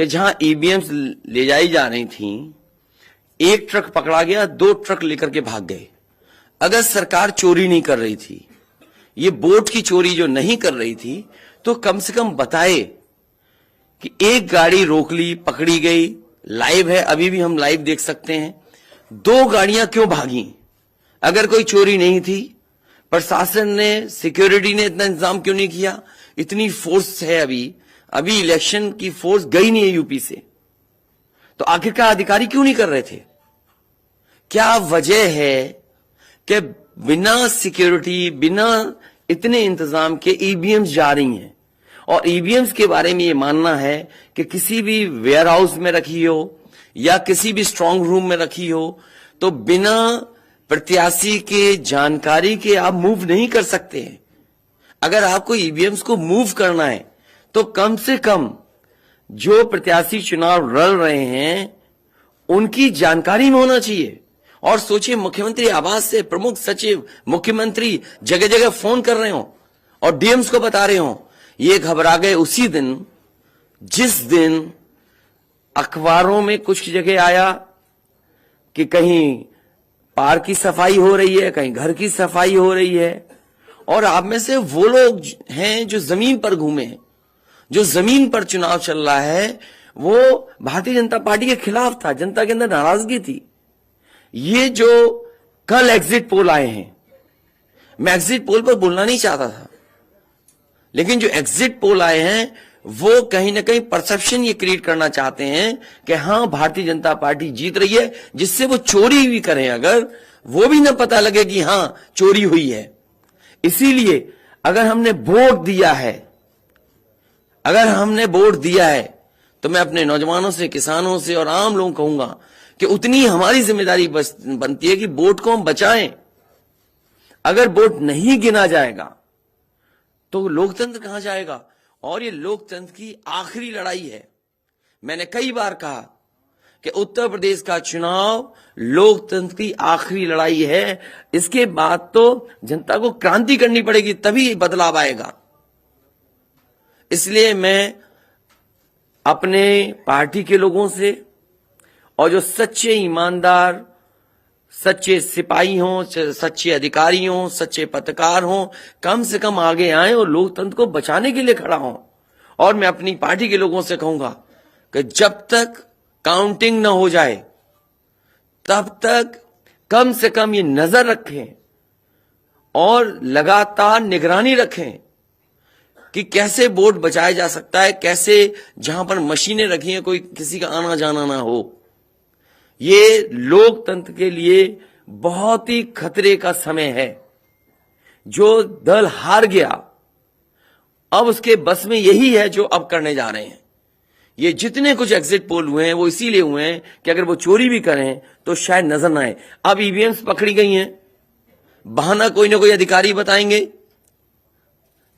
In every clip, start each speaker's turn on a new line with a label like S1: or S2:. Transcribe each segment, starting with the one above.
S1: कि जहां ईवीएम्स ले जाई जा रही थी, एक ट्रक पकड़ा गया, 2 ट्रक लेकर के भाग गए। अगर सरकार चोरी नहीं कर रही थी, ये वोट की चोरी जो नहीं कर रही थी, तो कम से कम बताए कि एक गाड़ी रोक ली, पकड़ी गई, लाइव है, अभी भी हम लाइव देख सकते हैं। 2 गाड़ियां क्यों भागी? अगर कोई चोरी नहीं थी, प्रशासन ने, सिक्योरिटी ने इतना इंतजाम क्यों नहीं किया? इतनी फोर्स है, अभी इलेक्शन की फोर्स गई नहीं है यूपी से, तो आखिरकार अधिकारी क्यों नहीं कर रहे थे? क्या वजह है कि बिना सिक्योरिटी, बिना इतने इंतजाम के ईवीएम्स जा रही हैं? और ईवीएम्स के बारे में ये मानना है कि किसी भी वेयर हाउस में रखी हो या किसी भी स्ट्रांग रूम में रखी हो, तो बिना प्रत्याशी के जानकारी के आप मूव नहीं कर सकते हैं। अगर आपको ईवीएम्स को मूव करना है, तो कम से कम जो प्रत्याशी चुनाव लड़ रहे हैं, उनकी जानकारी में होना चाहिए। और सोचिए, मुख्यमंत्री आवास से प्रमुख सचिव, मुख्यमंत्री जगह जगह फोन कर रहे हो और डीएम्स को बता रहे हो। ये घबरा गए उसी दिन, जिस दिन अखबारों में कुछ जगह आया कि कहीं पार्क की सफाई हो रही है, कहीं घर की सफाई हो रही है। और आप में से वो लोग हैं जो जमीन पर घूमे, जो जमीन पर चुनाव चल रहा है, वो भारतीय जनता पार्टी के खिलाफ था, जनता के अंदर नाराजगी थी। ये जो कल एग्जिट पोल आए हैं, मैं एग्जिट पोल पर बोलना नहीं चाहता था, लेकिन जो एग्जिट पोल आए हैं, वो कहीं ना कहीं परसेप्शन ये क्रिएट करना चाहते हैं कि हां, भारतीय जनता पार्टी जीत रही है, जिससे वो चोरी भी करें, अगर वो भी ना पता लगे कि हां चोरी हुई है। इसीलिए अगर हमने वोट दिया है, तो मैं अपने नौजवानों से, किसानों से और आम लोगों को कहूंगा कि उतनी हमारी जिम्मेदारी बनती है कि वोट को हम बचाएं। अगर वोट नहीं गिना जाएगा, तो लोकतंत्र कहां जाएगा? और ये लोकतंत्र की आखिरी लड़ाई है। मैंने कई बार कहा कि उत्तर प्रदेश का चुनाव लोकतंत्र की आखिरी लड़ाई है। इसके बाद तो जनता को क्रांति करनी पड़ेगी, तभी बदलाव आएगा। इसलिए मैं अपने पार्टी के लोगों से, और जो सच्चे ईमानदार, सच्चे सिपाही हों, सच्चे अधिकारी हों, सच्चे पत्रकार हों, कम से कम आगे आए और लोकतंत्र को बचाने के लिए खड़ा हों। और मैं अपनी पार्टी के लोगों से कहूंगा कि जब तक काउंटिंग न हो जाए, तब तक कम से कम ये नजर रखें और लगातार निगरानी रखें कि कैसे वोट बचाया जा सकता है, कैसे जहां पर मशीनें रखी हैं, कोई किसी का आना जाना ना हो। ये लोकतंत्र के लिए बहुत ही खतरे का समय है। जो दल हार गया, अब उसके बस में यही है जो अब करने जा रहे हैं। ये जितने कुछ एग्जिट पोल हुए हैं, वो इसीलिए हुए हैं कि अगर वो चोरी भी करें तो शायद नजर ना आए। अब ईवीएम्स पकड़ी गई हैं, बहाना कोई ना कोई अधिकारी बताएंगे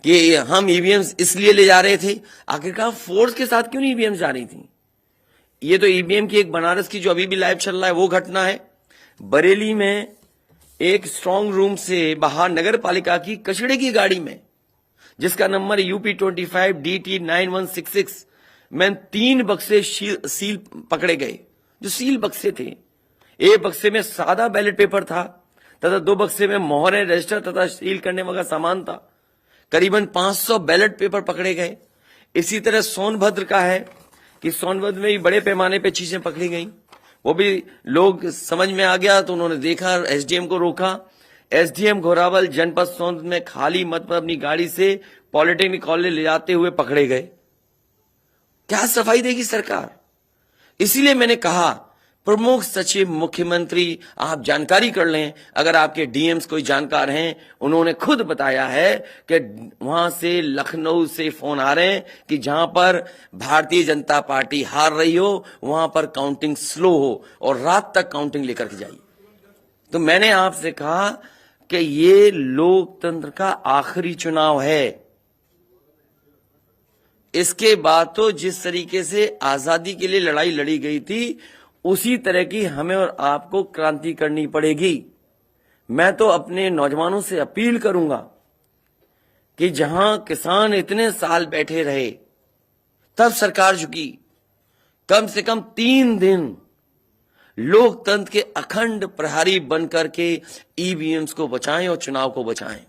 S1: कि हम ईवीएम्स इसलिए ले जा रहे थे। आखिरकार फोर्स के साथ क्यों नहीं ईवीएम्स जा रही थी? ये तो ईवीएम की एक बनारस की जो अभी भी लाइव चल रहा है वो घटना है। बरेली में एक स्ट्रांग रूम से बाहर नगर पालिका की कचड़े की गाड़ी में, जिसका नंबर UP25 DT 9166 में 3 बक्से सील पकड़े गए। जो सील बक्से थे, एक बक्से में सादा बैलेट पेपर था तथा 2 बक्से में मोहरें, रजिस्टर तथा सील करने वाला सामान था। करीबन 500 बैलेट पेपर पकड़े गए। इसी तरह सोनभद्र का है कि सोनभद्र में भी बड़े पैमाने पे चीजें पकड़ी गई। वो भी लोग समझ में आ गया तो उन्होंने देखा, एसडीएम को रोका। एसडीएम घोरावल जनपद सोनभद्र में खाली मत पर अपनी गाड़ी से पॉलिटेक्निक कॉलेज ले जाते हुए पकड़े गए। क्या सफाई देगी सरकार? इसीलिए मैंने कहा, प्रमुख सचिव, मुख्यमंत्री, आप जानकारी कर लें। अगर आपके डीएम्स कोई जानकार हैं, उन्होंने खुद बताया है कि वहां से, लखनऊ से फोन आ रहे हैं कि जहां पर भारतीय जनता पार्टी हार रही हो, वहां पर काउंटिंग स्लो हो और रात तक काउंटिंग लेकर के जाइए। तो मैंने आपसे कहा कि ये लोकतंत्र का आखिरी चुनाव है। इसके बाद तो जिस तरीके से आजादी के लिए लड़ाई लड़ी गई थी, उसी तरह की हमें और आपको क्रांति करनी पड़ेगी। मैं तो अपने नौजवानों से अपील करूंगा कि जहां किसान इतने साल बैठे रहे, तब सरकार झुकी, कम से कम 3 दिन लोकतंत्र के अखंड प्रहरी बनकर के ईवीएम्स को बचाएं और चुनाव को बचाएं।